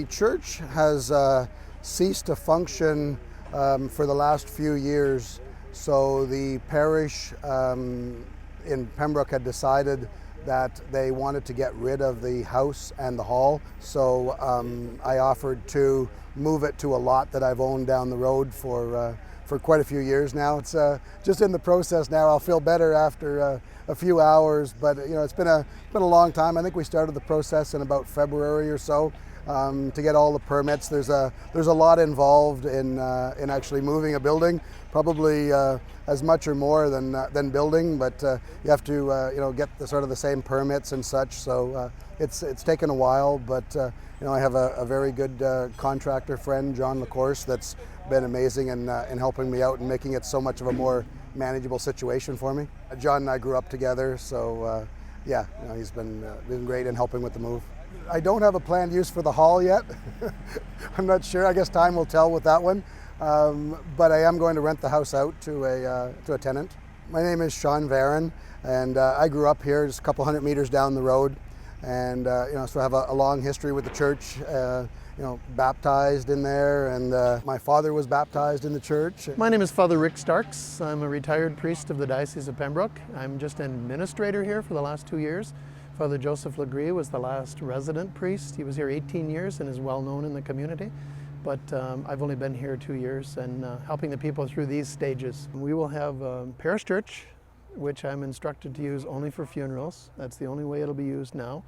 The church has ceased to function for the last few years. So the parish in Pembroke had decided that they wanted to get rid of the house and the hall. So I offered to move it to a lot that I've owned down the road for quite a few years now. It's just in the process now. I'll feel better after a few hours, but it's been a long time. I think we started the process in about February or so to get all the permits. There's a lot involved in actually moving a building, probably as much or more than building, but you have to get the sort of the same permits and such. So it's taken a while, but I have a very good contractor friend, John LaCourse, that's been amazing in helping me out and making it so much of a more manageable situation for me. John and I grew up together, so he's been great in helping with the move. I don't have a planned use for the hall yet. I'm not sure. I guess time will tell with that one. But I am going to rent the house out to a tenant. My name is Sean Varon, and I grew up here just a couple hundred meters down the road, and so I have a long history with the church. Baptized in there, and my father was baptized in the church. My name is Father Rick Starks. I'm a retired priest of the Diocese of Pembroke. I'm just an administrator here for the last 2 years. Father Joseph Legree was the last resident priest. He was here 18 years and is well known in the community. But I've only been here 2 years and helping the people through these stages. We will have a parish church, which I'm instructed to use only for funerals. That's the only way it'll be used now.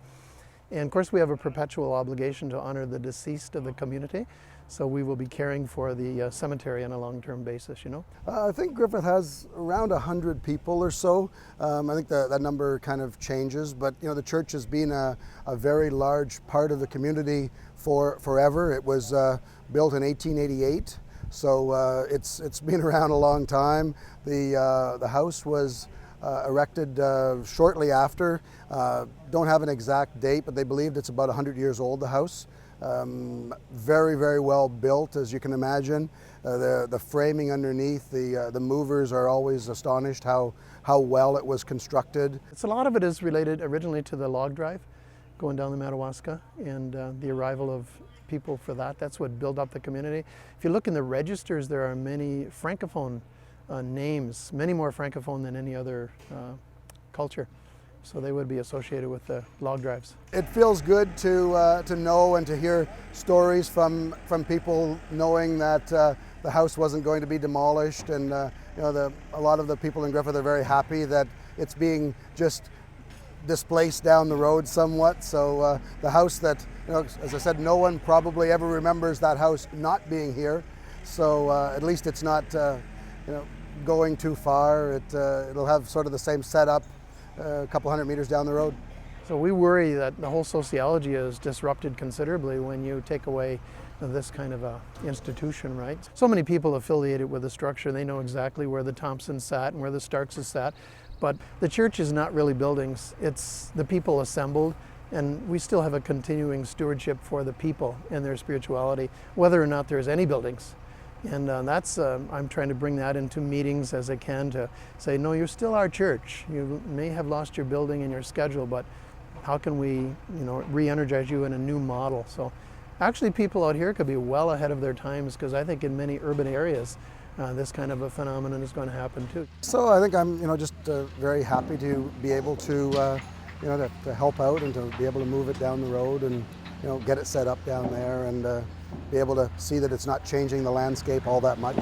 And of course we have a perpetual obligation to honor the deceased of the community. So we will be caring for the cemetery on a long-term basis, I think Griffith has around 100 people or so. I think that number kind of changes, but the church has been a very large part of the community forever. It was built in 1888, so it's been around a long time. The house was erected shortly after. Don't have an exact date, but they believed it's about 100 years old, the house. Very, very well built, as you can imagine. The framing underneath, the movers are always astonished how well it was constructed. A lot of it is related originally to the log drive going down the Madawaska and the arrival of people for that. That's what built up the community. If you look in the registers, there are many Francophone names, many more Francophone than any other culture. So they would be associated with the log drives. It feels good to know and to hear stories from people knowing that the house wasn't going to be demolished, and a lot of the people in Griffith are very happy that it's being just displaced down the road somewhat. So the house that, as I said, no one probably ever remembers that house not being here. So at least it's not going too far. It'll have sort of the same setup a couple hundred meters down the road. So we worry that the whole sociology is disrupted considerably when you take away this kind of a institution, right? So many people affiliated with the structure, they know exactly where the Thompsons sat and where the Starkses sat, but the church is not really buildings, it's the people assembled, and we still have a continuing stewardship for the people and their spirituality, whether or not there's any buildings. And I'm trying to bring that into meetings as I can to say, no, you're still our church. You may have lost your building and your schedule, but how can we, re-energize you in a new model? So actually people out here could be well ahead of their times, because I think in many urban areas, this kind of a phenomenon is going to happen too. So I think I'm, just very happy to be able to, to help out and to be able to move it down the road and, get it set up down there and be able to see that it's not changing the landscape all that much.